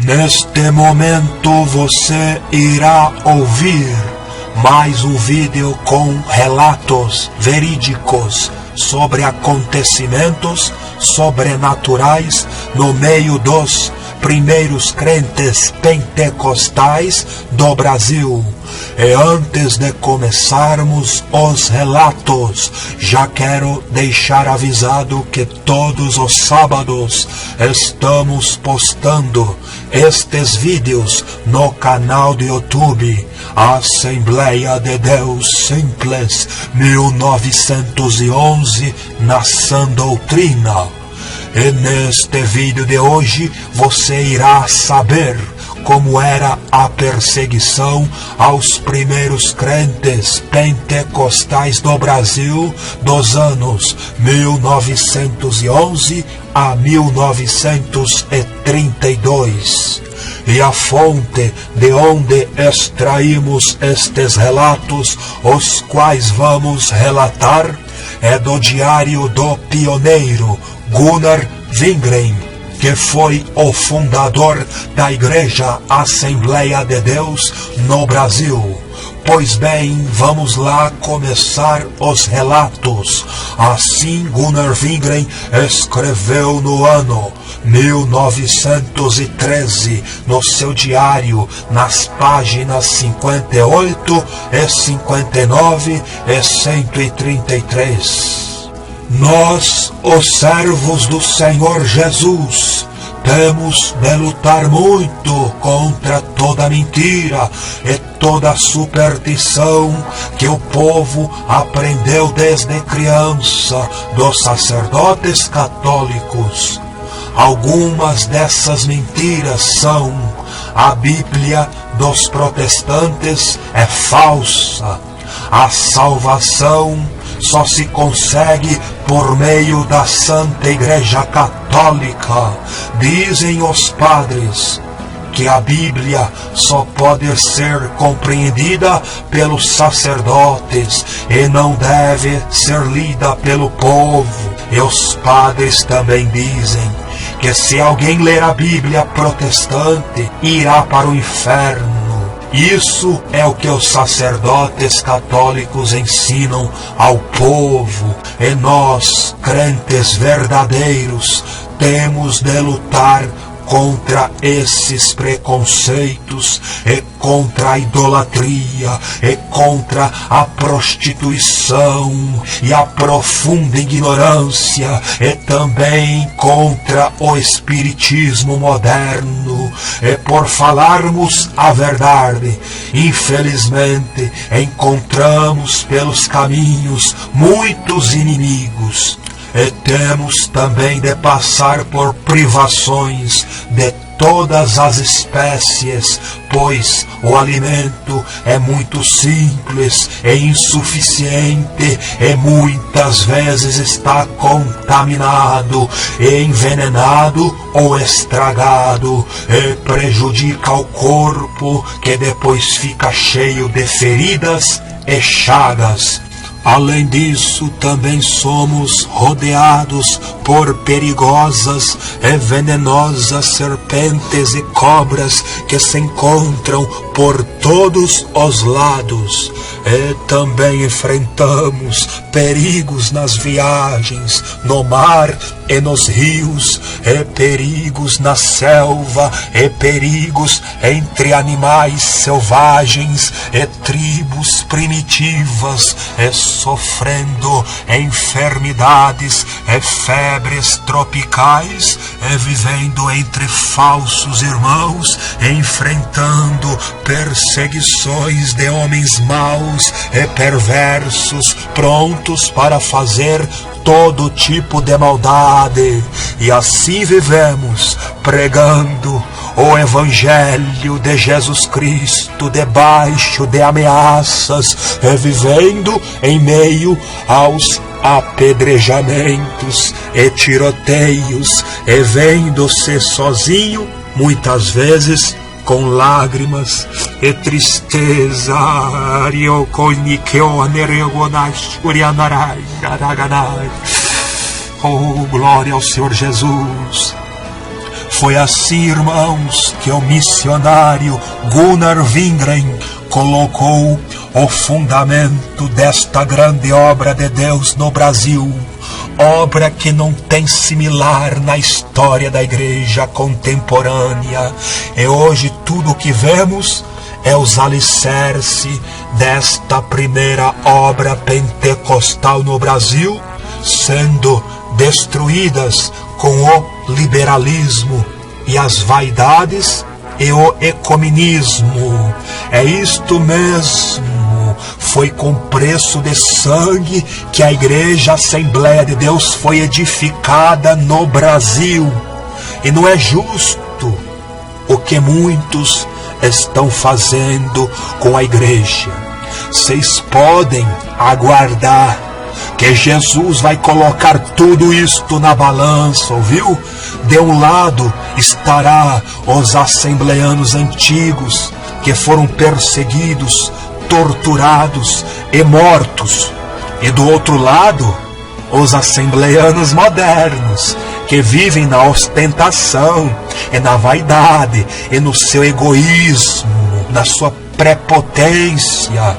Neste momento você irá ouvir mais um vídeo com relatos verídicos sobre acontecimentos sobrenaturais no meio dos primeiros crentes pentecostais do Brasil. E antes de começarmos os relatos, já quero deixar avisado que todos os sábados estamos postando estes vídeos no canal do YouTube Assembleia de Deus Simples 1911 na Sã Doutrina. E neste vídeo de hoje você irá saber como era a perseguição aos primeiros crentes pentecostais do Brasil dos anos 1911 a 1932. E a fonte de onde extraímos estes relatos, os quais vamos relatar, é do diário do pioneiro Gunnar Wingren, que foi o fundador da Igreja Assembleia de Deus no Brasil. Pois bem, vamos lá começar os relatos. Assim, Gunnar Wingren escreveu no ano 1913 no seu diário, nas páginas 58 e 59 e 133. Nós, os servos do Senhor Jesus, temos de lutar muito contra toda mentira e toda superstição que o povo aprendeu desde criança dos sacerdotes católicos. Algumas dessas mentiras são: a Bíblia dos protestantes é falsa, a salvação só se consegue por meio da Santa Igreja Católica. Dizem os padres que a Bíblia só pode ser compreendida pelos sacerdotes e não deve ser lida pelo povo. E os padres também dizem que se alguém ler a Bíblia protestante, irá para o inferno. Isso é o que os sacerdotes católicos ensinam ao povo, e nós, crentes verdadeiros, temos de lutar contra esses preconceitos, e contra a idolatria, e contra a prostituição e a profunda ignorância, e também contra o espiritismo moderno. E por falarmos a verdade, infelizmente encontramos pelos caminhos muitos inimigos. E temos também de passar por privações de todas as espécies, pois o alimento é muito simples e insuficiente e muitas vezes está contaminado e envenenado ou estragado, e prejudica o corpo, que depois fica cheio de feridas e chagas. Além disso, também somos rodeados por perigosas e venenosas serpentes e cobras que se encontram por todos os lados. E também enfrentamos perigos nas viagens, no mar e nos rios, e perigos na selva, e perigos entre animais selvagens e tribos primitivas, e sofrendo enfermidades e febres tropicais, e vivendo entre falsos irmãos, e enfrentando perseguições de homens maus e perversos, prontos para fazer todo tipo de maldade. E assim vivemos, pregando o Evangelho de Jesus Cristo debaixo de ameaças, e vivendo em meio aos apedrejamentos e tiroteios, e vendo-se sozinho, muitas vezes com lágrimas e tristeza. Oh, glória ao Senhor Jesus. Foi assim, irmãos, que o missionário Gunnar Wingren colocou o fundamento desta grande obra de Deus no Brasil, obra que não tem similar na história da igreja contemporânea. E hoje tudo o que vemos é os alicerces desta primeira obra pentecostal no Brasil, sendo destruídas com o liberalismo e as vaidades e o ecumenismo. É isto mesmo, foi com preço de sangue que a Igreja Assembleia de Deus foi edificada no Brasil. E não é justo o que muitos estão fazendo com a igreja. Vocês podem aguardar que Jesus vai colocar tudo isto na balança, ouviu? De um lado estará os assembleanos antigos, que foram perseguidos, torturados e mortos. E do outro lado, os assembleanos modernos, que vivem na ostentação e na vaidade e no seu egoísmo, na sua prepotência,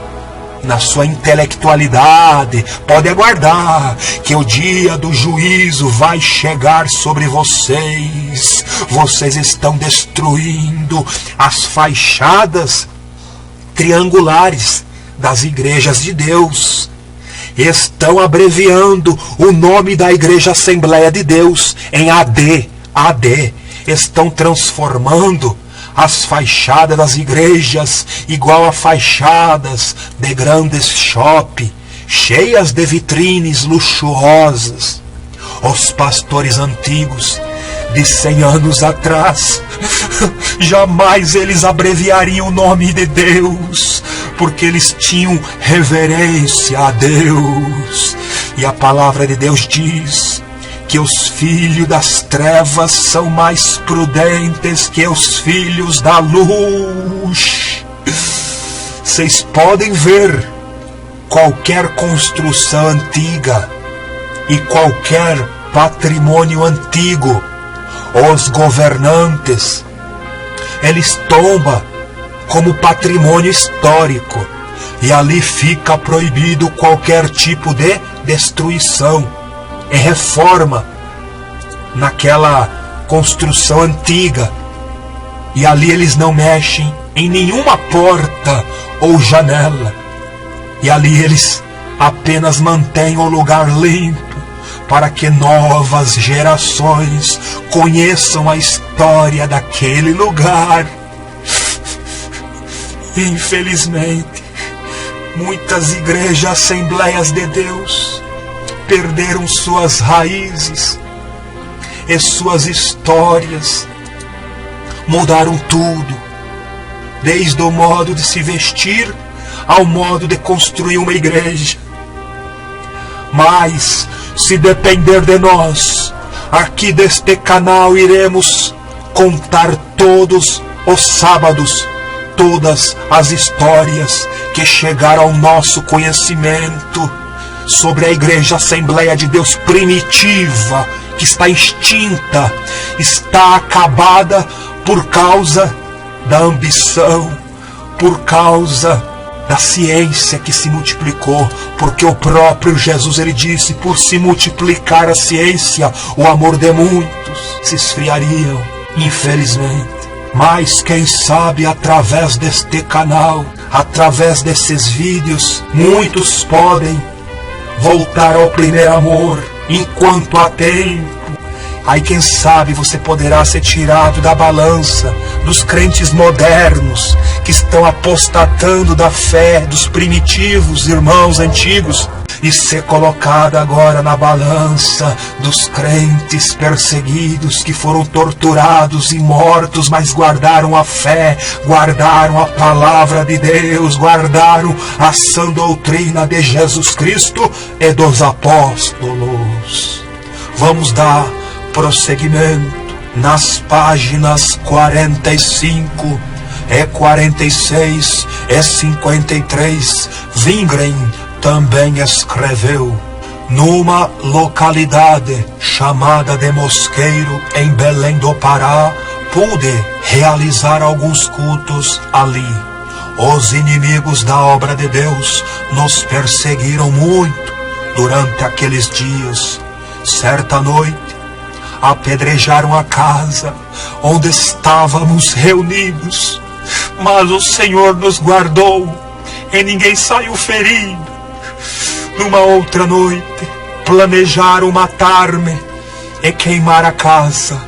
na sua intelectualidade. Pode aguardar que o dia do juízo vai chegar sobre vocês. Vocês estão destruindo as fachadas triangulares das igrejas de Deus. Estão abreviando o nome da Igreja Assembleia de Deus em AD. Estão transformando as fachadas das igrejas igual a fachadas de grandes shopping, cheias de vitrines luxuosas. Os pastores antigos de 100 anos atrás, jamais eles abreviariam o nome de Deus, porque eles tinham reverência a Deus. E a palavra de Deus diz que os filhos das trevas são mais prudentes que os filhos da luz. Vocês podem ver qualquer construção antiga e qualquer patrimônio antigo. Os governantes, eles tombam como patrimônio histórico, e ali fica proibido qualquer tipo de destruição e reforma naquela construção antiga. E ali eles não mexem em nenhuma porta ou janela. E ali eles apenas mantêm o lugar limpo, para que novas gerações conheçam a história daquele lugar. Infelizmente, muitas igrejas, Assembleias de Deus, perderam suas raízes e suas histórias. Mudaram tudo, desde o modo de se vestir ao modo de construir uma igreja. Mas, se depender de nós, aqui deste canal iremos contar todos os sábados todas as histórias que chegaram ao nosso conhecimento sobre a Igreja Assembleia de Deus primitiva, que está extinta, está acabada por causa da ambição, por causa da ciência que se multiplicou, porque o próprio Jesus, ele disse, por se multiplicar a ciência, o amor de muitos se esfriariam, infelizmente. Mas quem sabe através deste canal, através desses vídeos, muitos podem voltar ao primeiro amor enquanto há tempo. Aí quem sabe você poderá ser tirado da balança dos crentes modernos que estão apostatando da fé dos primitivos irmãos antigos e ser colocado agora na balança dos crentes perseguidos que foram torturados e mortos, mas guardaram a fé, guardaram a palavra de Deus, guardaram a sã doutrina de Jesus Cristo e dos apóstolos. Vamos dar prosseguimento nas páginas 45 e 46 e 53. Wingren também escreveu: Numa localidade chamada de Mosqueiro, em Belém do Pará, pude realizar alguns cultos ali. Os inimigos da obra de Deus nos perseguiram muito durante aqueles dias. Certa noite, apedrejaram a casa onde estávamos reunidos, mas o Senhor nos guardou e ninguém saiu ferido. Numa outra noite, planejaram matar-me e queimar a casa,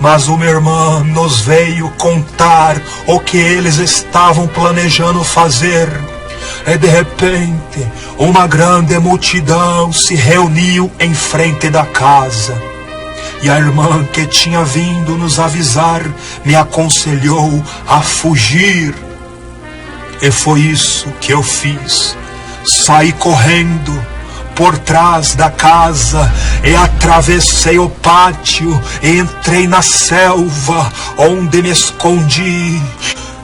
mas uma irmã nos veio contar o que eles estavam planejando fazer. E de repente, uma grande multidão se reuniu em frente da casa. E a irmã que tinha vindo nos avisar me aconselhou a fugir. E foi isso que eu fiz. Saí correndo por trás da casa e atravessei o pátio e entrei na selva, onde me escondi.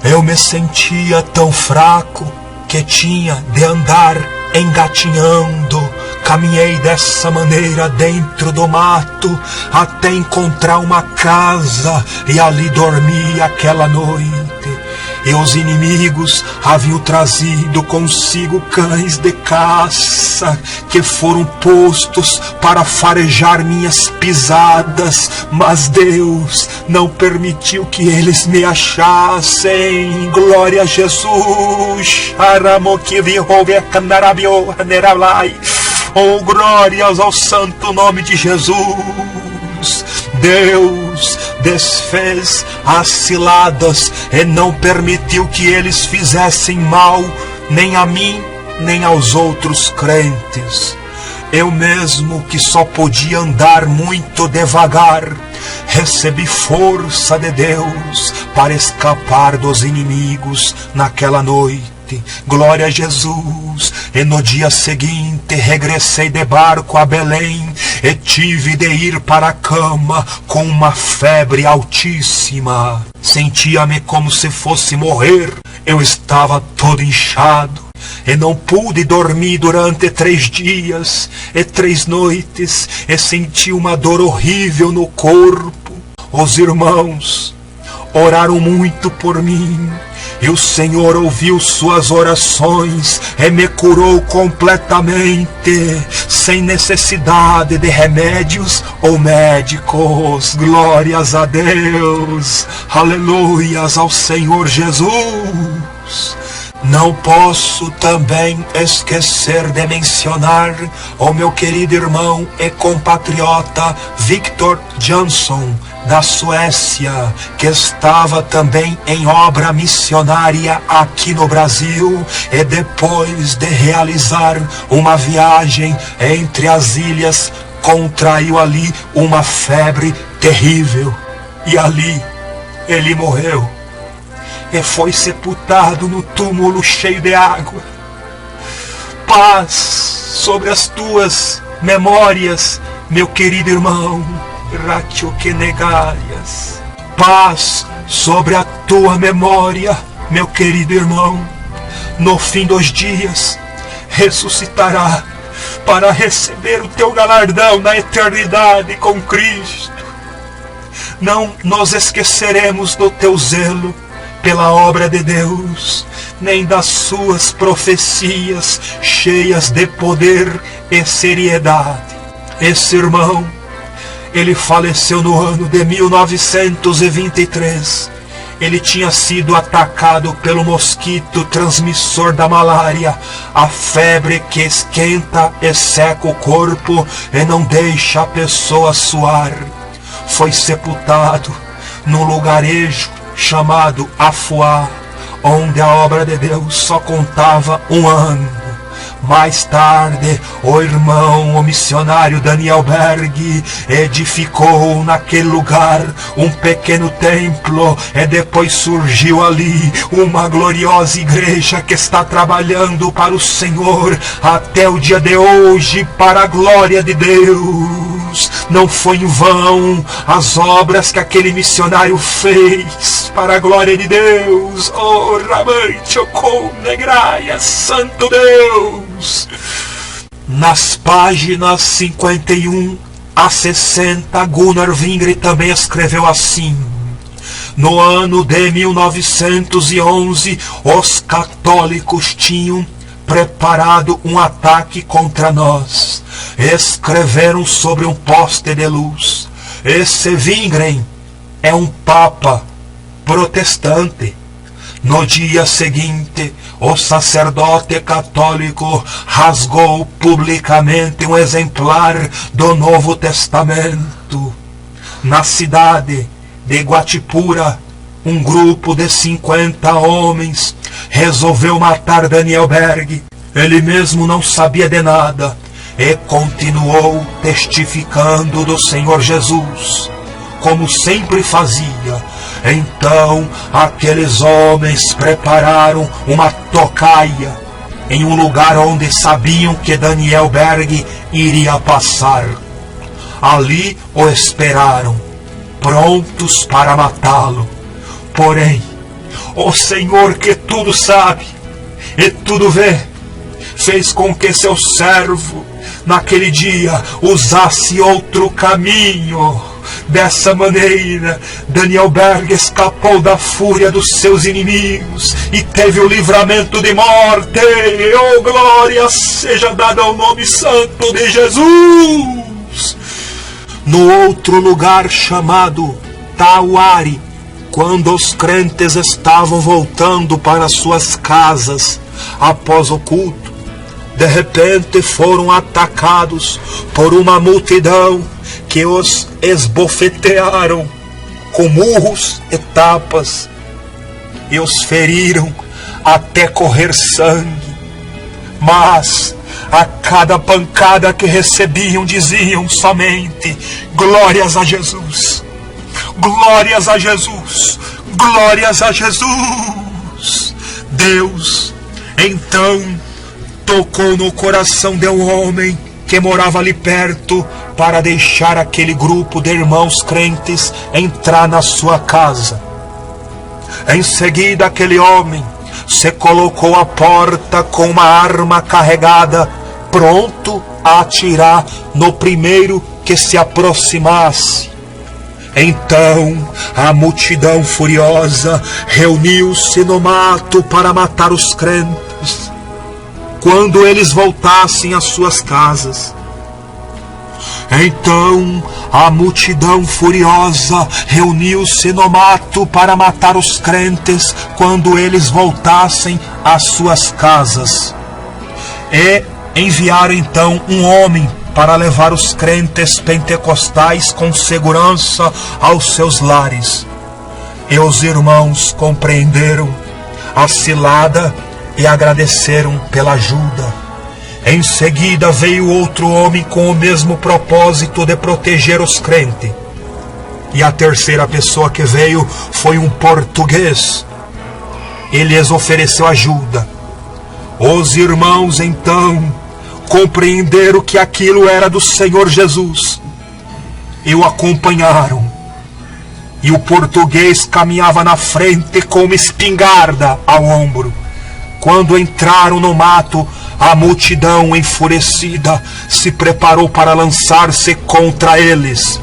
Eu me sentia tão fraco que tinha de andar engatinhando. Caminhei dessa maneira dentro do mato até encontrar uma casa e ali dormi aquela noite. E os inimigos haviam trazido consigo cães de caça que foram postos para farejar minhas pisadas, mas Deus não permitiu que eles me achassem. Glória a Jesus! Oh, glórias ao santo nome de Jesus! Deus desfez as ciladas e não permitiu que eles fizessem mal nem a mim, nem aos outros crentes. Eu mesmo, que só podia andar muito devagar, recebi força de Deus para escapar dos inimigos naquela noite. Glória a Jesus! E no dia seguinte regressei de barco a Belém e tive de ir para a cama com uma febre altíssima. Sentia-me como se fosse morrer. Eu estava todo inchado e não pude dormir durante 3 dias e 3 noites e senti uma dor horrível no corpo. Os irmãos oraram muito por mim. E o Senhor ouviu suas orações e me curou completamente, sem necessidade de remédios ou médicos. Glórias a Deus, aleluias ao Senhor Jesus. Não posso também esquecer de mencionar o meu querido irmão e compatriota Victor Jansson, da Suécia, que estava também em obra missionária aqui no Brasil, e depois de realizar uma viagem entre as ilhas, contraiu ali uma febre terrível, e ali ele morreu e foi sepultado no túmulo cheio de água. Paz sobre as tuas memórias, meu querido irmão. Paz sobre a tua memória, meu querido irmão. No fim dos dias ressuscitará para receber o teu galardão na eternidade com Cristo. Não nos esqueceremos do teu zelo pela obra de Deus, nem das suas profecias cheias de poder e seriedade. Esse irmão, ele faleceu no ano de 1923. Ele tinha sido atacado pelo mosquito transmissor da malária, a febre que esquenta e seca o corpo e não deixa a pessoa suar. Foi sepultado num lugarejo chamado Afuá, onde a obra de Deus só contava 1 ano. Mais tarde, o missionário Daniel Berg edificou naquele lugar um pequeno templo, e depois surgiu ali uma gloriosa igreja que está trabalhando para o Senhor até o dia de hoje, para a glória de Deus. Não foi em vão as obras que aquele missionário fez para a glória de Deus. Oh, Ramante, Ocon, Negraia, Santo Deus! Nas páginas 51 a 60, Gunnar Vingre também escreveu assim: no ano de 1911, os católicos tinham preparado um ataque contra nós. Escreveram sobre um poste de luz: esse Vingren é um papa protestante. No dia seguinte, o sacerdote católico rasgou publicamente um exemplar do Novo Testamento. Na cidade de Guatipura, um grupo de 50 homens resolveu matar Daniel Berg. Ele mesmo não sabia de nada e continuou testificando do Senhor Jesus, como sempre fazia. Então aqueles homens prepararam uma tocaia em um lugar onde sabiam que Daniel Berg iria passar. Ali o esperaram, prontos para matá-lo. Porém, o Senhor, que tudo sabe e tudo vê, fez com que seu servo naquele dia usasse outro caminho. Dessa maneira, Daniel Berg escapou da fúria dos seus inimigos e teve o livramento de morte. Oh, glória seja dada ao nome santo de Jesus! No outro lugar chamado Tauari, quando os crentes estavam voltando para suas casas após o culto, de repente foram atacados por uma multidão que os esbofetearam com murros e tapas e os feriram até correr sangue. Mas a cada pancada que recebiam diziam somente: glórias a Jesus, glórias a Jesus, glórias a Jesus. Deus então tocou no coração de um homem que morava ali perto para deixar aquele grupo de irmãos crentes entrar na sua casa. Em seguida, aquele homem se colocou à porta com uma arma carregada, pronto a atirar no primeiro que se aproximasse. Então a multidão furiosa reuniu-se no mato para matar os crentes quando eles voltassem às suas casas. Então a multidão furiosa reuniu-se no mato para matar os crentes quando eles voltassem às suas casas. E enviaram então um homem para levar os crentes pentecostais com segurança aos seus lares. E os irmãos compreenderam a cilada e agradeceram pela ajuda. Em seguida veio outro homem com o mesmo propósito de proteger os crentes. E a terceira pessoa que veio foi um português. Ele lhes ofereceu ajuda. Os irmãos então compreenderam que aquilo era do Senhor Jesus e o acompanharam. E o português caminhava na frente com uma espingarda ao ombro. Quando entraram no mato, a multidão enfurecida se preparou para lançar-se contra eles.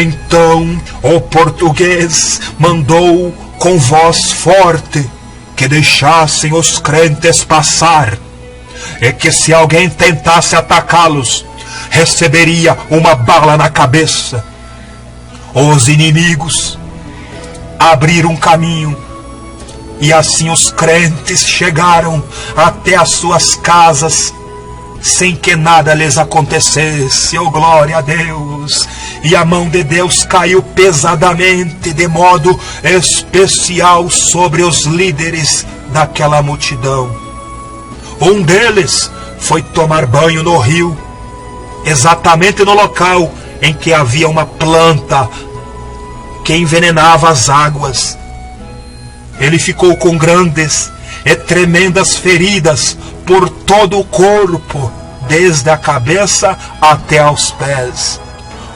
Então o português mandou com voz forte que deixassem os crentes passar, e que se alguém tentasse atacá-los, receberia uma bala na cabeça. Os inimigos abriram caminho, e assim os crentes chegaram até as suas casas sem que nada lhes acontecesse. Oh, glória a Deus! E a mão de Deus caiu pesadamente, de modo especial, sobre os líderes daquela multidão. Um deles foi tomar banho no rio, exatamente no local em que havia uma planta que envenenava as águas. Ele ficou com grandes e tremendas feridas por todo o corpo, desde a cabeça até aos pés.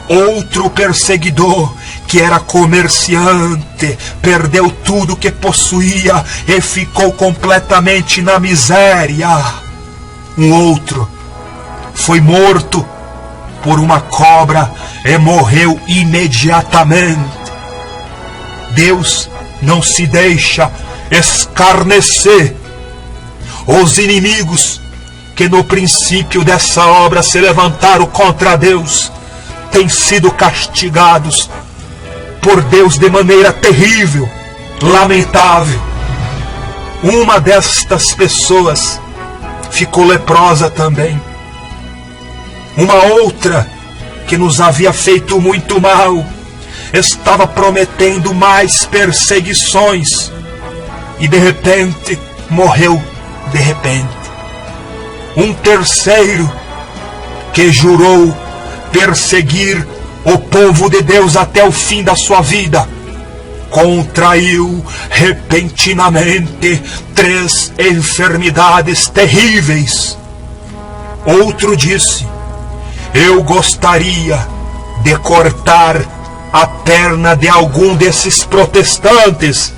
Outro perseguidor, que era comerciante, perdeu tudo que possuía e ficou completamente na miséria. Um outro foi morto por uma cobra e morreu imediatamente. Deus não se deixa escarnecer. Os inimigos que no princípio dessa obra se levantaram contra Deus têm sido castigados por Deus de maneira terrível, lamentável. Uma destas pessoas ficou leprosa também. Uma outra, que nos havia feito muito mal, estava prometendo mais perseguições e de repente morreu de repente. Um terceiro, que jurou perseguir o povo de Deus até o fim da sua vida, contraiu repentinamente 3 enfermidades terríveis. Outro disse: eu gostaria de cortar a perna de algum desses protestantes.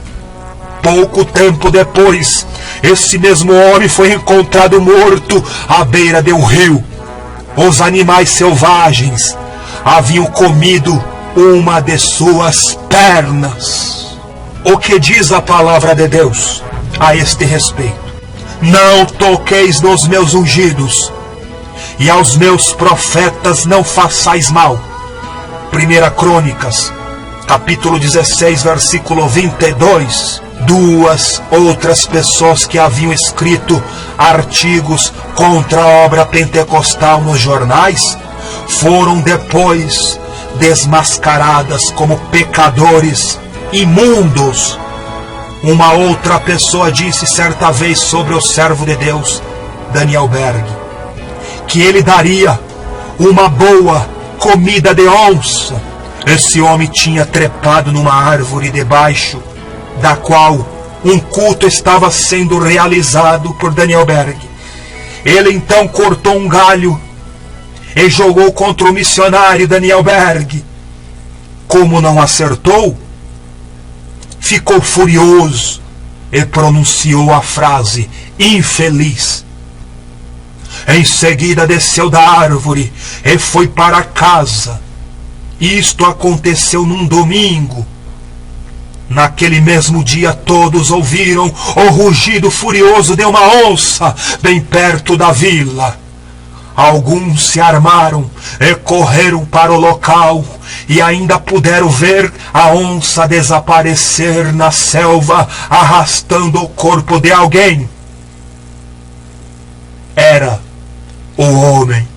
Pouco tempo depois, esse mesmo homem foi encontrado morto à beira de um rio. Os animais selvagens haviam comido uma de suas pernas. O que diz a palavra de Deus a este respeito? Não toqueis nos meus ungidos, e aos meus profetas não façais mal. 1 Crônicas, capítulo 16, versículo 22. 2 outras pessoas que haviam escrito artigos contra a obra pentecostal nos jornais foram depois desmascaradas como pecadores imundos. Uma outra pessoa disse certa vez sobre o servo de Deus, Daniel Berg, que ele daria uma boa comida de onça. Esse homem tinha trepado numa árvore debaixo da qual um culto estava sendo realizado por Daniel Berg. Ele então cortou um galho e jogou contra o missionário Daniel Berg. Como não acertou, ficou furioso e pronunciou a frase infeliz. Em seguida desceu da árvore e foi para casa. Isto aconteceu num domingo. Naquele mesmo dia todos ouviram o rugido furioso de uma onça bem perto da vila. Alguns se armaram e correram para o local e ainda puderam ver a onça desaparecer na selva arrastando o corpo de alguém. Era o homem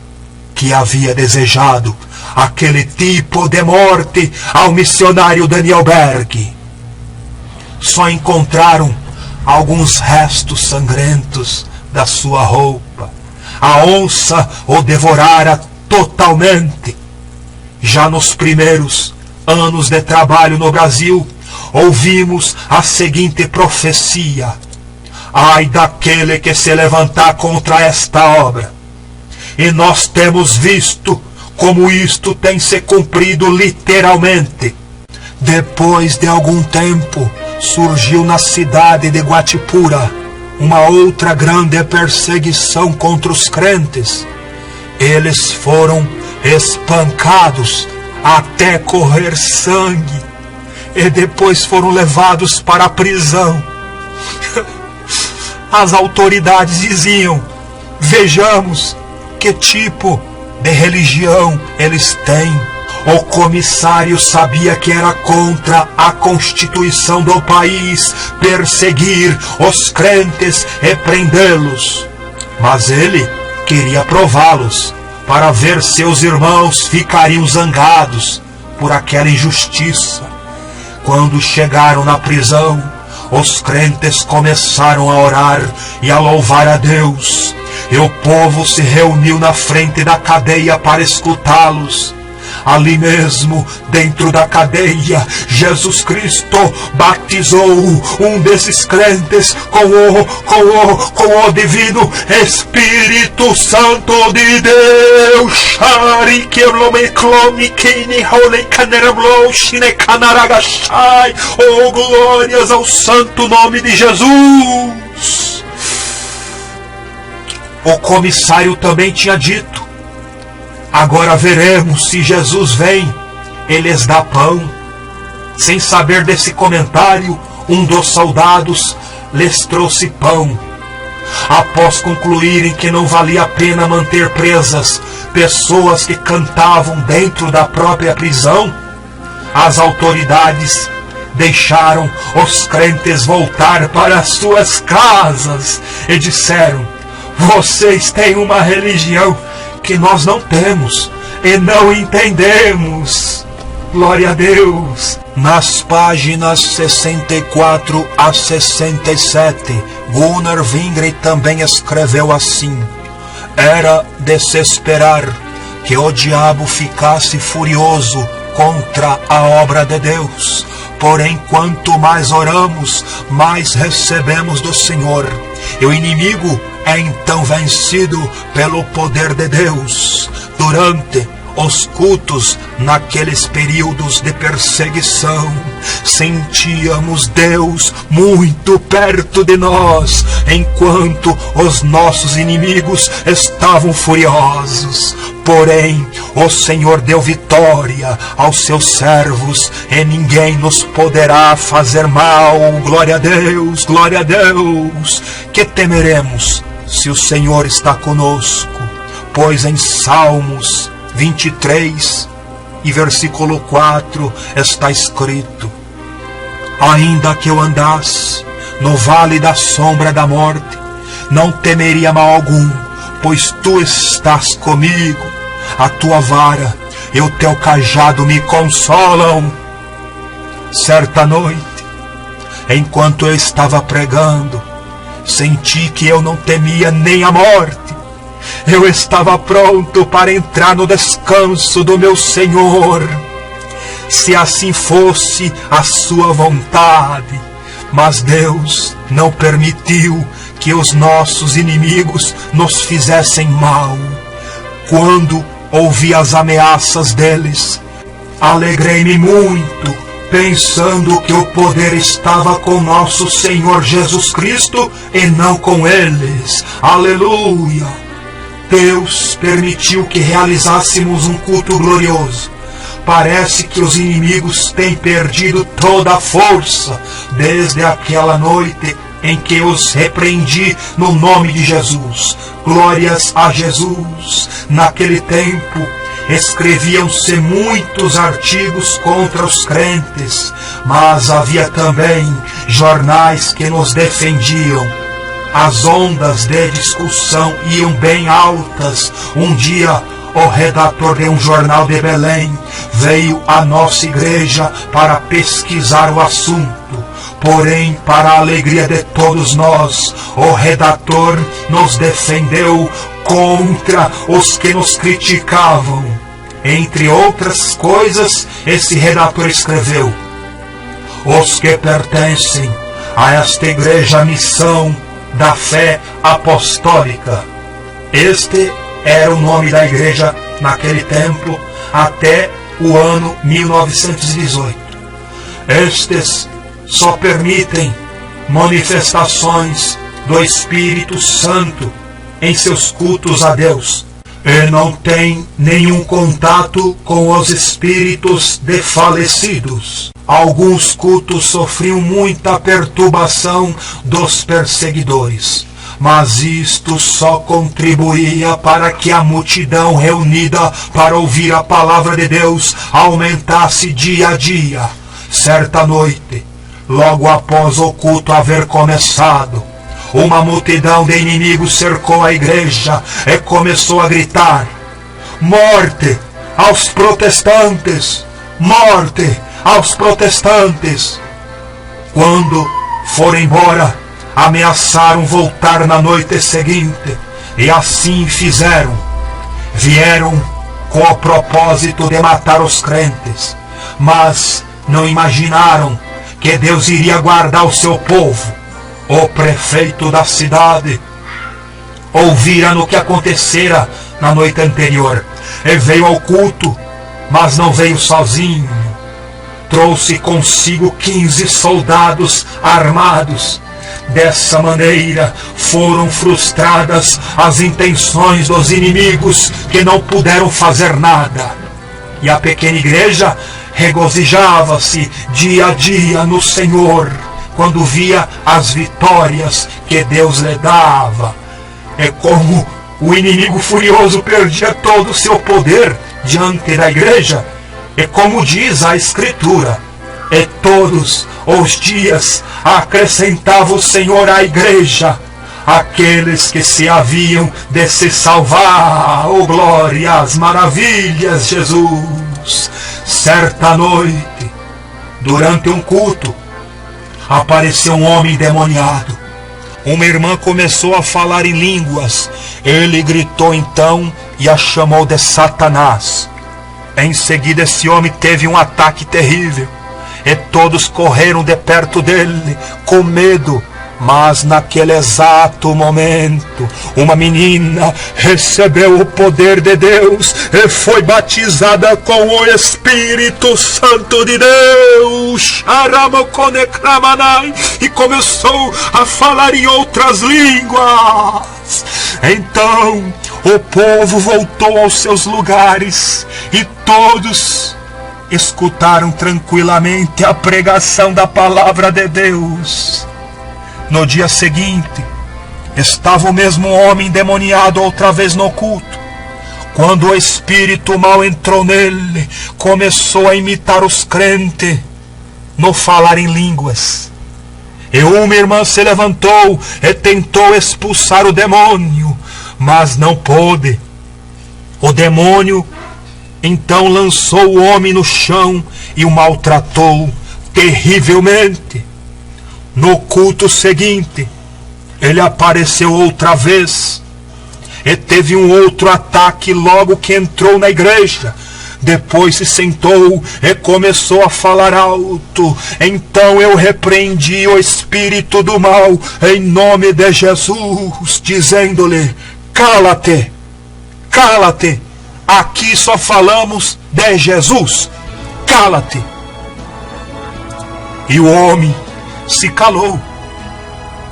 que havia desejado aquele tipo de morte ao missionário Daniel Berg. Só encontraram alguns restos sangrentos da sua roupa. A onça o devorara totalmente. Já nos primeiros anos de trabalho no Brasil, ouvimos a seguinte profecia: ai daquele que se levantar contra esta obra. E nós temos visto como isto tem se cumprido literalmente. Depois de algum tempo, surgiu na cidade de Guatipura uma outra grande perseguição contra os crentes. Eles foram espancados até correr sangue e depois foram levados para a prisão. As autoridades diziam: vejamos que tipo de religião eles têm. O comissário sabia que era contra a Constituição do país perseguir os crentes e prendê-los. Mas ele queria prová-los para ver se os irmãos ficariam zangados por aquela injustiça. Quando chegaram na prisão, os crentes começaram a orar e a louvar a Deus. E o povo se reuniu na frente da cadeia para escutá-los. Ali mesmo, dentro da cadeia, Jesus Cristo batizou um desses crentes com o divino Espírito Santo de Deus. Oh, glórias ao santo nome de Jesus. O comissário também tinha dito Agora veremos se Jesus vem e lhes dá pão. Sem saber desse comentário, um dos soldados lhes trouxe pão. Após concluírem que não valia a pena manter presas pessoas que cantavam dentro da própria prisão, as autoridades deixaram os crentes voltar para suas casas e disseram: vocês têm uma religião que nós não temos e não entendemos. Glória a Deus. Nas páginas 64 a 67, Gunnar Wingre também escreveu assim: era de se esperar que o diabo ficasse furioso contra a obra de Deus. Porém, quanto mais oramos, mais recebemos do Senhor. E o inimigo é então vencido pelo poder de Deus. Durante os cultos, naqueles períodos de perseguição, sentíamos Deus muito perto de nós, enquanto os nossos inimigos estavam furiosos. Porém, o Senhor deu vitória aos seus servos, e ninguém nos poderá fazer mal. Glória a Deus, glória a Deus. Que temeremos se o Senhor está conosco? Pois em Salmos 23 e versículo 4 está escrito: ainda que eu andasse no vale da sombra da morte, não temeria mal algum, pois tu estás comigo. A tua vara e o teu cajado me consolam. Certa noite, enquanto eu estava pregando, senti que eu não temia nem a morte. Eu estava pronto para entrar no descanso do meu Senhor, se assim fosse a sua vontade. Mas Deus não permitiu que os nossos inimigos nos fizessem mal. Quando ouvi as ameaças deles, alegrei-me muito, pensando que o poder estava com nosso Senhor Jesus Cristo e não com eles. Aleluia! Deus permitiu que realizássemos um culto glorioso. Parece que os inimigos têm perdido toda a força desde aquela noite em que os repreendi no nome de Jesus. Glórias a Jesus. Naquele tempo escreviam-se muitos artigos contra os crentes, mas havia também jornais que nos defendiam. As ondas de discussão iam bem altas. Um dia, o redator de um jornal de Belém veio à nossa igreja para pesquisar o assunto. Porém, para a alegria de todos nós, o redator nos defendeu contra os que nos criticavam. Entre outras coisas, esse redator escreveu: os que pertencem a esta igreja Missão da Fé Apostólica. Este era o nome da igreja naquele tempo até o ano 1918. Estes só permitem manifestações do Espírito Santo em seus cultos a Deus, e não tem nenhum contato com os espíritos de falecidos. Alguns cultos sofriam muita perturbação dos perseguidores, mas isto só contribuía para que a multidão reunida para ouvir a palavra de Deus aumentasse dia a dia. Certa noite, logo após o culto haver começado, uma multidão de inimigos cercou a igreja e começou a gritar: morte aos protestantes! Morte aos protestantes! Quando foram embora, ameaçaram voltar na noite seguinte, e assim fizeram. Vieram com o propósito de matar os crentes, mas não imaginaram que Deus iria guardar o seu povo. O prefeito da cidade ouvira no que acontecera na noite anterior e veio ao culto, mas não veio sozinho. Trouxe consigo 15 soldados armados. Dessa maneira foram frustradas as intenções dos inimigos, que não puderam fazer nada. E a pequena igreja regozijava-se dia a dia no Senhor, quando via as vitórias que Deus lhe dava. É como o inimigo furioso perdia todo o seu poder diante da igreja. É como diz a Escritura: e todos os dias acrescentava o Senhor à igreja aqueles que se haviam de se salvar. Oh, glórias, maravilhas, Jesus! Certa noite, durante um culto, apareceu um homem endemoniado. Uma irmã começou a falar em línguas. Ele gritou então e a chamou de Satanás. Em seguida, esse homem teve um ataque terrível, e todos correram de perto dele com medo. Mas naquele exato momento, uma menina recebeu o poder de Deus e foi batizada com o Espírito Santo de Deus, e começou a falar em outras línguas. Então o povo voltou aos seus lugares e todos escutaram tranquilamente a pregação da palavra de Deus. No dia seguinte, estava o mesmo homem endemoniado outra vez no culto. Quando o espírito mau entrou nele, começou a imitar os crentes no falar em línguas. E uma irmã se levantou e tentou expulsar o demônio, mas não pôde. O demônio então lançou o homem no chão e o maltratou terrivelmente. No culto seguinte, ele apareceu outra vez e teve um outro ataque logo que entrou na igreja. Depois se sentou e começou a falar alto. Então eu repreendi o espírito do mal em nome de Jesus, dizendo-lhe: cala-te, cala-te, aqui só falamos de Jesus, cala-te. E o homem se calou,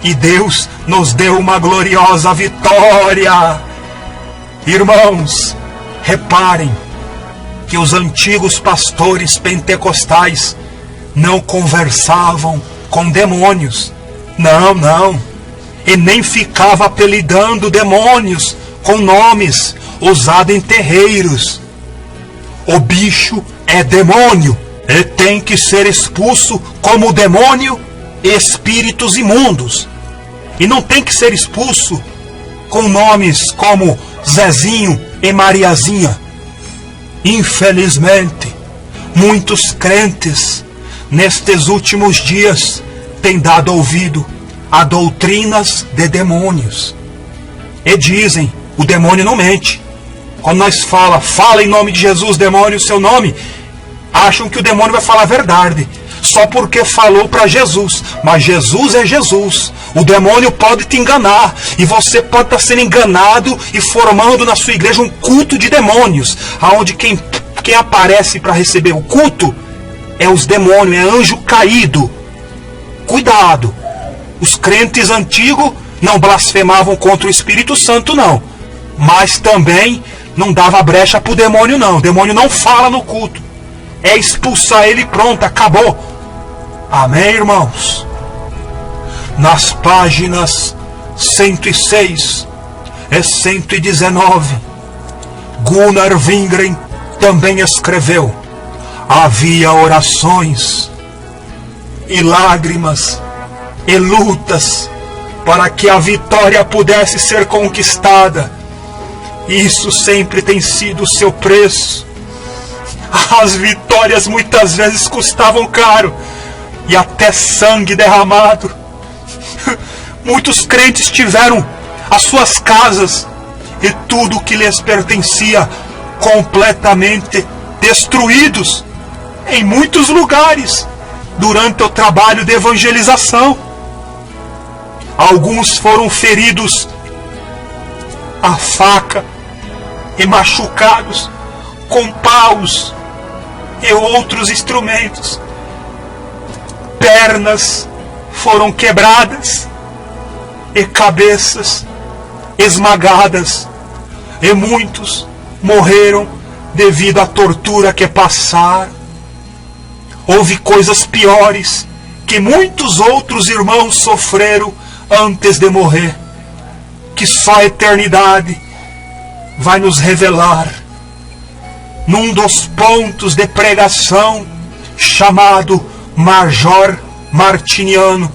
e Deus nos deu uma gloriosa vitória. Irmãos, reparem que os antigos pastores pentecostais não conversavam com demônios, não, e nem ficava apelidando demônios com nomes usados em terreiros. O bicho é demônio e tem que ser expulso como demônio e espíritos imundos, e não tem que ser expulso com nomes como Zezinho e Mariazinha. Infelizmente, muitos crentes nestes últimos dias têm dado ouvido a doutrinas de demônios e dizem: o demônio não mente. Quando nós fala em nome de Jesus, demônio, seu nome, acham que o demônio vai falar a verdade, só porque falou para Jesus. Mas Jesus é Jesus. O demônio pode te enganar, e você pode estar sendo enganado e formando na sua igreja um culto de demônios, aonde quem aparece para receber o culto é os demônios, é anjo caído. Cuidado! Os crentes antigos não blasfemavam contra o Espírito Santo, não, mas também não dava brecha para o demônio, não. O demônio não fala no culto, é expulsar ele e pronto, acabou. Amém, irmãos? Nas páginas 106 e 119, Gunnar Wingren também escreveu: havia orações e lágrimas e lutas para que a vitória pudesse ser conquistada. Isso sempre tem sido o seu preço. As vitórias muitas vezes custavam caro e até sangue derramado. Muitos crentes tiveram as suas casas e tudo que lhes pertencia completamente destruídos em muitos lugares durante o trabalho de evangelização. Alguns foram feridos a faca e machucados com paus e outros instrumentos. Pernas foram quebradas e cabeças esmagadas, e muitos morreram devido à tortura que passaram. Houve coisas piores que muitos outros irmãos sofreram antes de morrer, que só a eternidade vai nos revelar. Num dos pontos de pregação chamado Major Martiniano,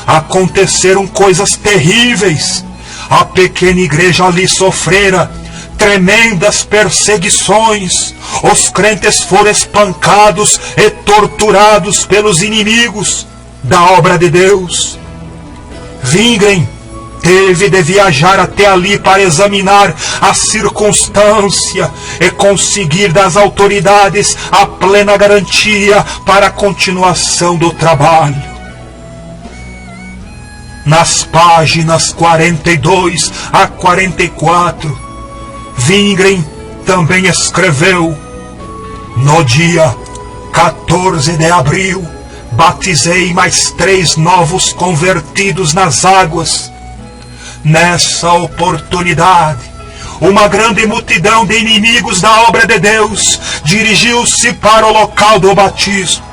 aconteceram coisas terríveis. A pequena igreja ali sofrera tremendas perseguições. Os crentes foram espancados e torturados pelos inimigos da obra de Deus. Wingren teve de viajar até ali para examinar a circunstância e conseguir das autoridades a plena garantia para a continuação do trabalho. Nas páginas 42 a 44, Wingren também escreveu: no dia 14 de abril, batizei mais 3 novos convertidos nas águas. Nessa oportunidade, uma grande multidão de inimigos da obra de Deus dirigiu-se para o local do batismo.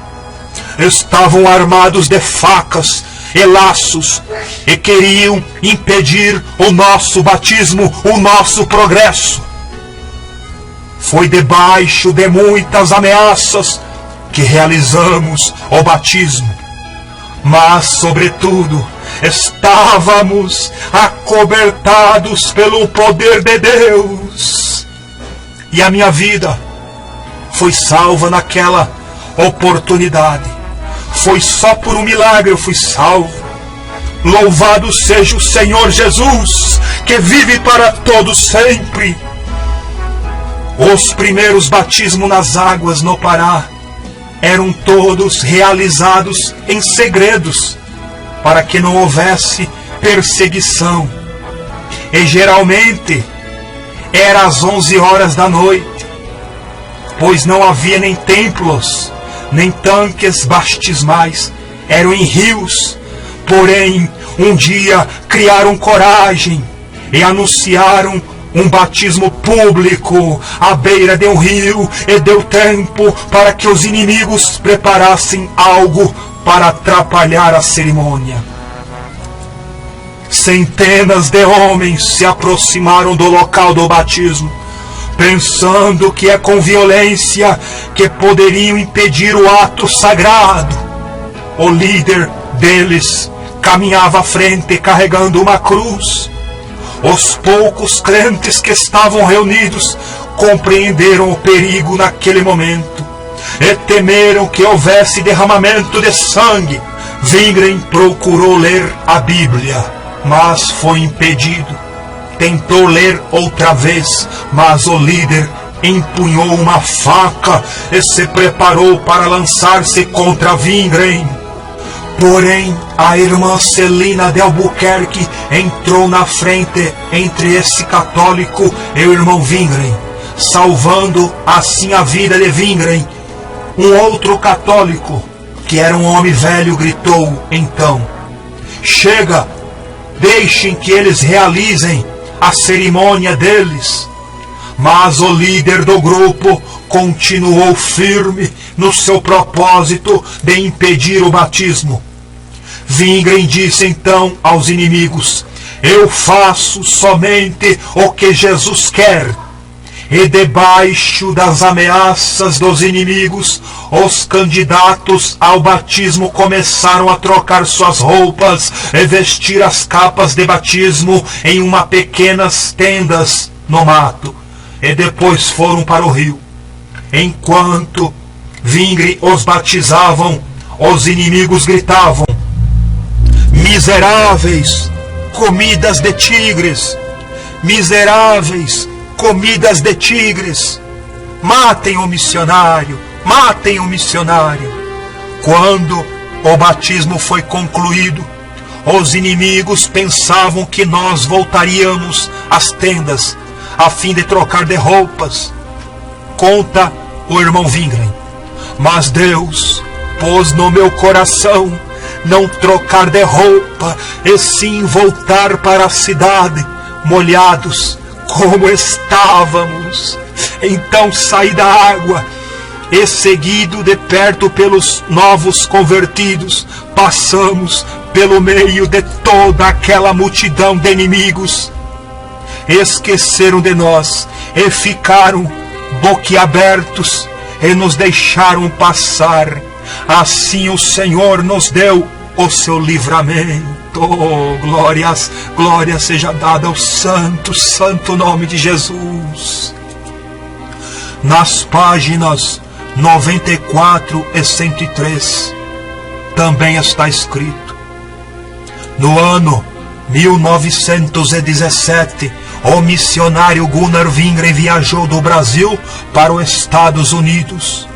Estavam armados de facas e laços e queriam impedir o nosso batismo, o nosso progresso. Foi debaixo de muitas ameaças que realizamos o batismo, mas, sobretudo, estávamos acobertados pelo poder de Deus. E a minha vida foi salva naquela oportunidade. Foi só por um milagre eu fui salvo. Louvado seja o Senhor Jesus, que vive para todos sempre. Os primeiros batismos nas águas no Pará eram todos realizados em segredos, para que não houvesse perseguição. E geralmente era às 11 horas da noite, pois não havia nem templos, nem tanques batismais, eram em rios. Porém, um dia criaram coragem e anunciaram um batismo público à beira de um rio, e deu tempo para que os inimigos preparassem algo para atrapalhar a cerimônia. Centenas de homens se aproximaram do local do batismo, pensando que é com violência que poderiam impedir o ato sagrado. O líder deles caminhava à frente carregando uma cruz. Os poucos crentes que estavam reunidos compreenderam o perigo naquele momento e temeram que houvesse derramamento de sangue. Wingren procurou ler a Bíblia, mas foi impedido. Tentou ler outra vez, mas o líder empunhou uma faca e se preparou para lançar-se contra Wingren. Porém, a irmã Celina de Albuquerque entrou na frente entre esse católico e o irmão Wingren, salvando assim a vida de Wingren. Um outro católico, que era um homem velho, gritou então: chega, deixem que eles realizem a cerimônia deles. Mas o líder do grupo continuou firme no seu propósito de impedir o batismo. Wingren disse então aos inimigos: eu faço somente o que Jesus quer. E debaixo das ameaças dos inimigos, os candidatos ao batismo começaram a trocar suas roupas e vestir as capas de batismo em uma pequenas tendas no mato, e depois foram para o rio. Enquanto Wingren os batizavam, os inimigos gritavam: miseráveis, comidas de tigres! Miseráveis, comidas de tigres! Matem o missionário! Matem o missionário! Quando o batismo foi concluído, os inimigos pensavam que nós voltaríamos às tendas a fim de trocar de roupas. Conta o irmão Wingren: mas Deus pôs no meu coração não trocar de roupa, e sim voltar para a cidade, molhados como estávamos. Então saí da água, e seguido de perto pelos novos convertidos, passamos pelo meio de toda aquela multidão de inimigos. Esqueceram de nós e ficaram boquiabertos e nos deixaram passar. Assim o Senhor nos deu o seu livramento. Oh, glória seja dada ao santo, santo nome de Jesus. Nas páginas 94 e 103 também está escrito: no ano 1917, o missionário Gunnar Wingren viajou do Brasil para os Estados Unidos,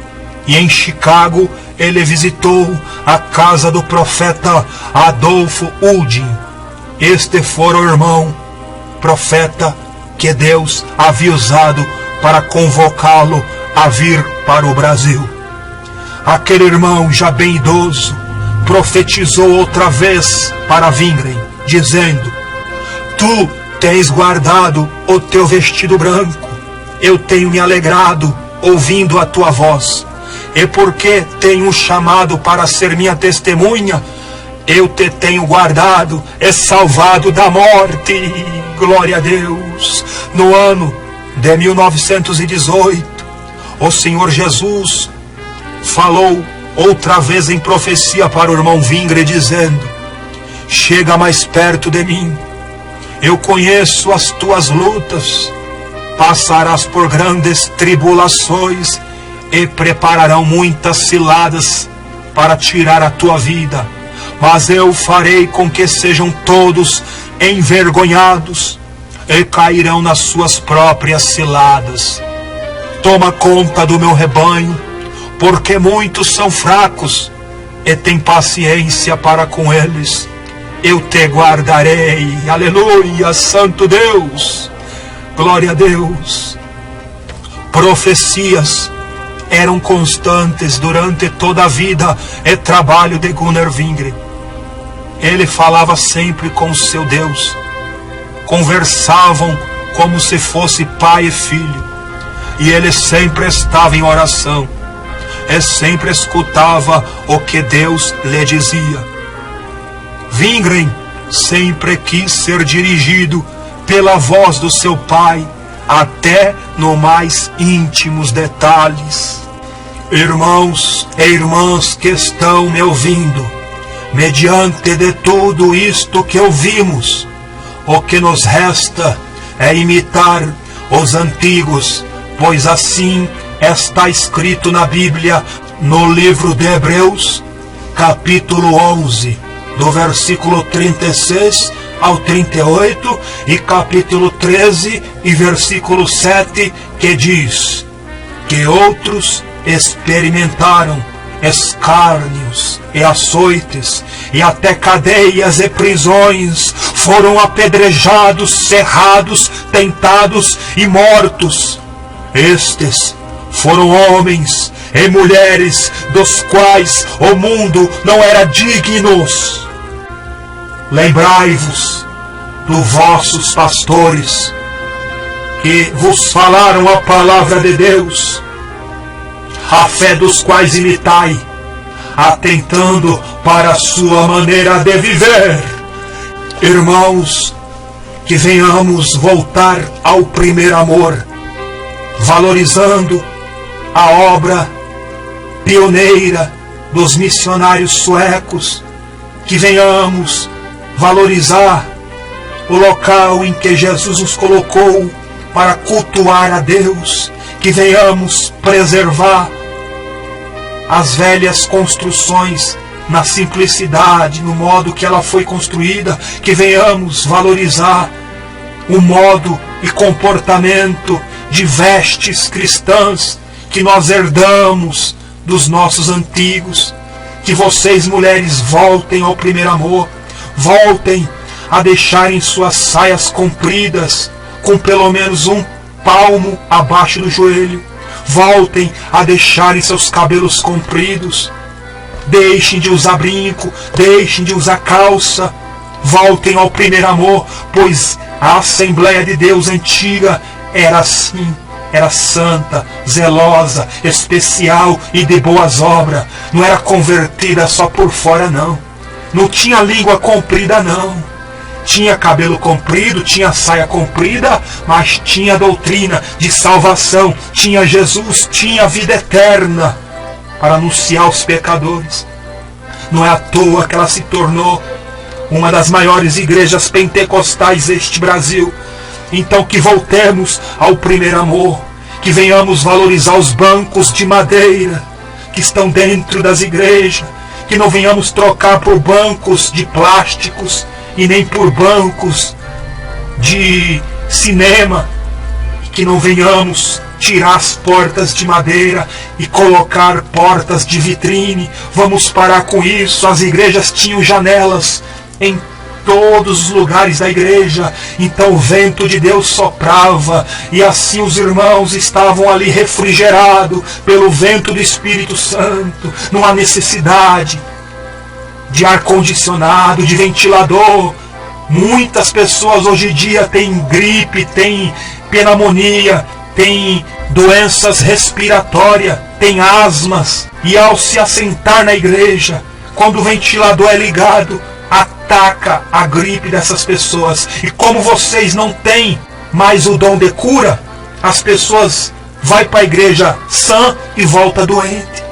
e em Chicago ele visitou a casa do profeta Adolfo Uldin. Este fora o irmão profeta que Deus havia usado para convocá-lo a vir para o Brasil. Aquele irmão, já bem idoso, profetizou outra vez para Wingren, dizendo: tu tens guardado o teu vestido branco, eu tenho me alegrado ouvindo a tua voz, e porque tenho chamado para ser minha testemunha, eu te tenho guardado e salvado da morte. Glória a Deus. No ano de 1918, o Senhor Jesus falou outra vez em profecia para o irmão Wingren, dizendo: chega mais perto de mim, eu conheço as tuas lutas, passarás por grandes tribulações e prepararão muitas ciladas para tirar a tua vida, mas eu farei com que sejam todos envergonhados e cairão nas suas próprias ciladas. Toma conta do meu rebanho, porque muitos são fracos, e tem paciência para com eles. Eu te guardarei. Aleluia, santo Deus. Glória a Deus. Profecias eram constantes durante toda a vida e trabalho de Gunnar Wingren. Ele falava sempre com o seu Deus. Conversavam como se fosse pai e filho. E ele sempre estava em oração. E sempre escutava o que Deus lhe dizia. Wingren sempre quis ser dirigido pela voz do seu pai, até no mais íntimos detalhes. Irmãos e irmãs que estão me ouvindo, mediante de tudo isto que ouvimos, o que nos resta é imitar os antigos, pois assim está escrito na Bíblia, no livro de Hebreus, capítulo 11, do versículo 36 ao 38, e capítulo 13 e versículo 7, que diz que outros experimentaram escárnios e açoites, e até cadeias e prisões, foram apedrejados, cerrados, tentados e mortos. Estes foram homens e mulheres dos quais o mundo não era dignos. Lembrai-vos dos vossos pastores, que vos falaram a palavra de Deus, a fé dos quais imitai, atentando para a sua maneira de viver. Irmãos, que venhamos voltar ao primeiro amor, valorizando a obra pioneira dos missionários suecos, que venhamos valorizar o local em que Jesus nos colocou para cultuar a Deus, que venhamos preservar as velhas construções na simplicidade, no modo que ela foi construída, que venhamos valorizar o modo e comportamento de vestes cristãs que nós herdamos dos nossos antigos. Que vocês, mulheres, voltem ao primeiro amor, voltem a deixarem suas saias compridas com pelo menos um palmo abaixo do joelho, voltem a deixarem seus cabelos compridos, Deixem de usar brinco, deixem de usar calça. Voltem ao primeiro amor, pois a Assembleia de Deus antiga era assim. Era santa, zelosa, especial e de boas obras. Não era convertida só por fora, não. Não tinha língua comprida, não. Tinha cabelo comprido, tinha saia comprida, mas tinha doutrina de salvação. Tinha Jesus, tinha vida eterna para anunciar aos pecadores. Não é à toa que ela se tornou uma das maiores igrejas pentecostais deste Brasil. Então que voltemos ao primeiro amor, que venhamos valorizar os bancos de madeira que estão dentro das igrejas, que não venhamos trocar por bancos de plásticos e nem por bancos de cinema, que não venhamos tirar as portas de madeira e colocar portas de vitrine. Vamos parar com isso. As igrejas tinham janelas em todos os lugares da igreja, então o vento de Deus soprava, e assim os irmãos estavam ali refrigerados pelo vento do Espírito Santo. Não há necessidade de ar-condicionado, de ventilador. Muitas pessoas hoje em dia têm gripe, têm pneumonia, têm doenças respiratórias, têm asmas, e ao se assentar na igreja, quando o ventilador é ligado, ataca a gripe dessas pessoas. E como vocês não têm mais o dom de cura, as pessoas vão para a igreja sã e volta doente.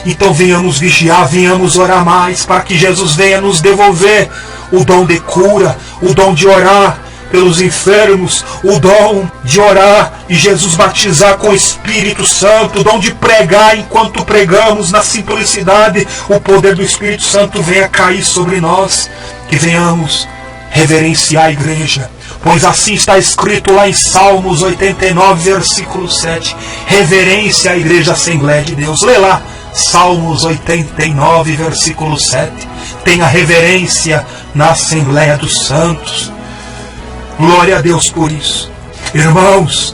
Então venhamos vigiar, venhamos orar mais, para que Jesus venha nos devolver o dom de cura, o dom de orar pelos enfermos, o dom de orar e Jesus batizar com o Espírito Santo, o dom de pregar enquanto pregamos na simplicidade, o poder do Espírito Santo venha cair sobre nós, que venhamos reverenciar a igreja, pois assim está escrito lá em Salmos 89, versículo 7, reverência à igreja Assembleia de Deus. Lê lá, Salmos 89, versículo 7, tenha reverência na Assembleia dos Santos. Glória a Deus por isso. Irmãos,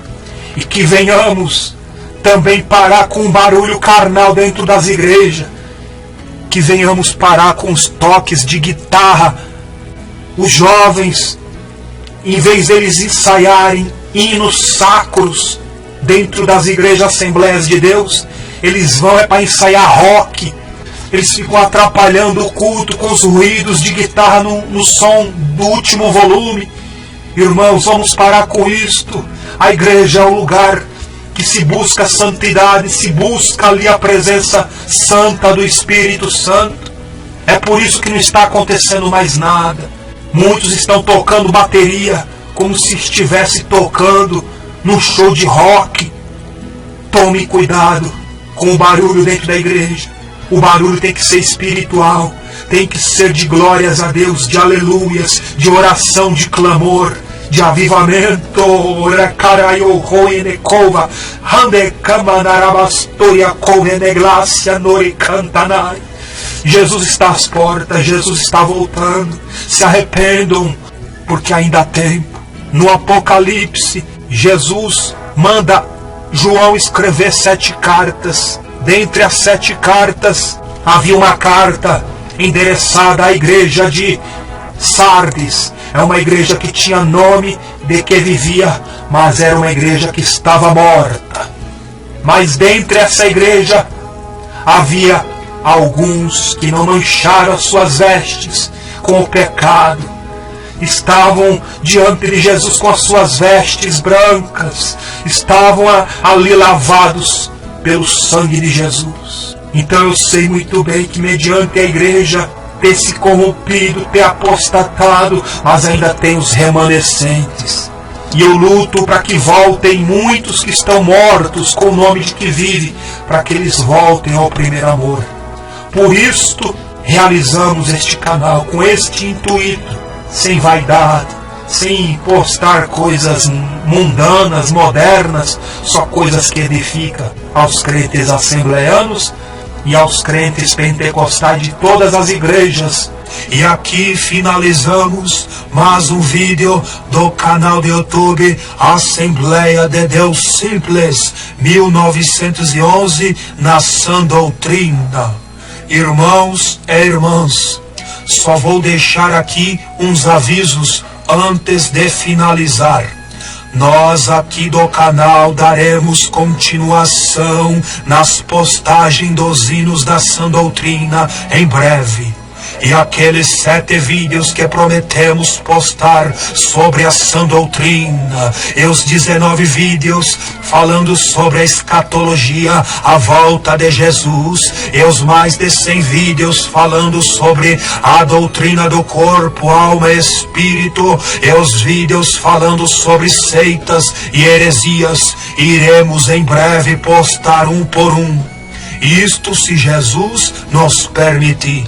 e que venhamos também parar com o barulho carnal dentro das igrejas, que venhamos parar com os toques de guitarra. Os jovens, em vez deles ensaiarem hinos sacros dentro das igrejas Assembleias de Deus, eles vão para ensaiar rock. Eles ficam atrapalhando o culto com os ruídos de guitarra no som do último volume. Irmãos, vamos parar com isto. A igreja é o lugar que se busca a santidade, se busca ali a presença santa do Espírito Santo. É por isso que não está acontecendo mais nada. Muitos estão tocando bateria como se estivesse tocando num show de rock. Tome cuidado com o barulho dentro da igreja. O barulho tem que ser espiritual, tem que ser de glórias a Deus, de aleluias, de oração, de clamor, de avivamento. Jesus está às portas, Jesus está voltando. Se arrependam, porque ainda há tempo. No Apocalipse, Jesus manda João escrever 7 cartas. Dentre as 7 cartas, havia uma carta endereçada à igreja de Sardes. É uma igreja que tinha nome de que vivia, mas era uma igreja que estava morta. Mas dentre essa igreja, havia alguns que não mancharam as suas vestes com o pecado. Estavam diante de Jesus com as suas vestes brancas. Estavam ali lavados pelo sangue de Jesus. Então eu sei muito bem que mediante a igreja ter se corrompido, ter apostatado, mas ainda tem os remanescentes. E eu luto para que voltem muitos que estão mortos com o nome de que vive, para que eles voltem ao primeiro amor. Por isto realizamos este canal com este intuito, sem vaidade, sem postar coisas mundanas, modernas, só coisas que edificam aos crentes assembleanos e aos crentes pentecostais de todas as igrejas. E aqui finalizamos mais um vídeo do canal do YouTube Assembleia de Deus Simples 1911 na Sã Doutrina. Irmãos e irmãs, só vou deixar aqui uns avisos antes de finalizar. Nós aqui do canal daremos continuação nas postagens dos hinos da sã doutrina em breve. E aqueles 7 vídeos que prometemos postar sobre a sã doutrina, e os 19 vídeos falando sobre a escatologia, a volta de Jesus, e os mais de 100 vídeos falando sobre a doutrina do corpo, alma e espírito, e os vídeos falando sobre seitas e heresias, iremos em breve postar um por um. Isto se Jesus nos permitir.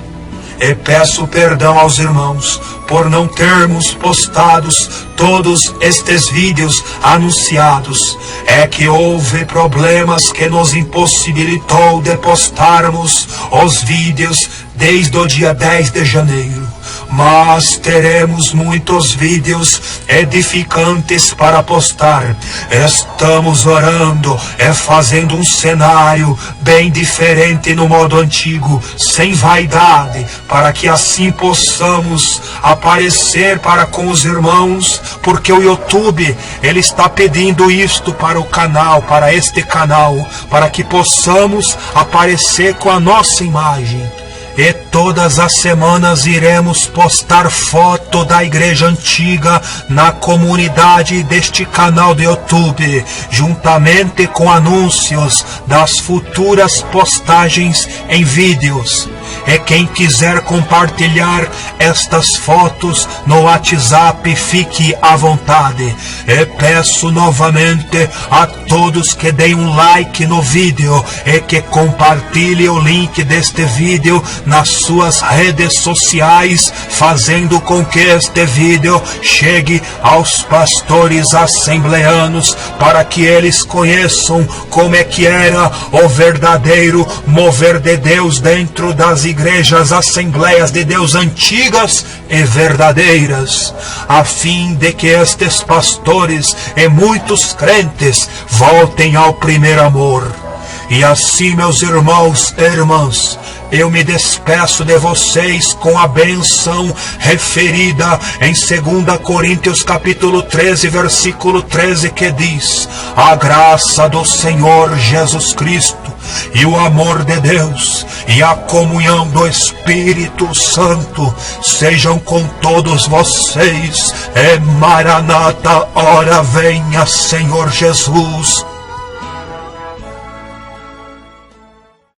E peço perdão aos irmãos por não termos postados todos estes vídeos anunciados. É que houve problemas que nos impossibilitou de postarmos os vídeos desde o dia 10 de janeiro. Mas teremos muitos vídeos edificantes para postar. Estamos orando e fazendo um cenário bem diferente no modo antigo, sem vaidade, para que assim possamos aparecer para com os irmãos, porque o YouTube, ele está pedindo isto para o canal, para este canal, para que possamos aparecer com a nossa imagem. E todas as semanas iremos postar foto da igreja antiga na comunidade deste canal do YouTube, juntamente com anúncios das futuras postagens em vídeos. E quem quiser compartilhar estas fotos no WhatsApp, fique à vontade. E peço novamente a todos que deem um like no vídeo e que compartilhem o link deste vídeo nas suas redes sociais, fazendo com que este vídeo chegue aos pastores assembleanos, para que eles conheçam como é que era o verdadeiro mover de Deus dentro das igrejas, assembleias de Deus antigas e verdadeiras, a fim de que estes pastores e muitos crentes voltem ao primeiro amor. E assim, meus irmãos e irmãs, eu me despeço de vocês com a benção referida em 2 Coríntios capítulo 13, versículo 13, que diz: a graça do Senhor Jesus Cristo e o amor de Deus e a comunhão do Espírito Santo sejam com todos vocês. E Maranata, ora venha, Senhor Jesus.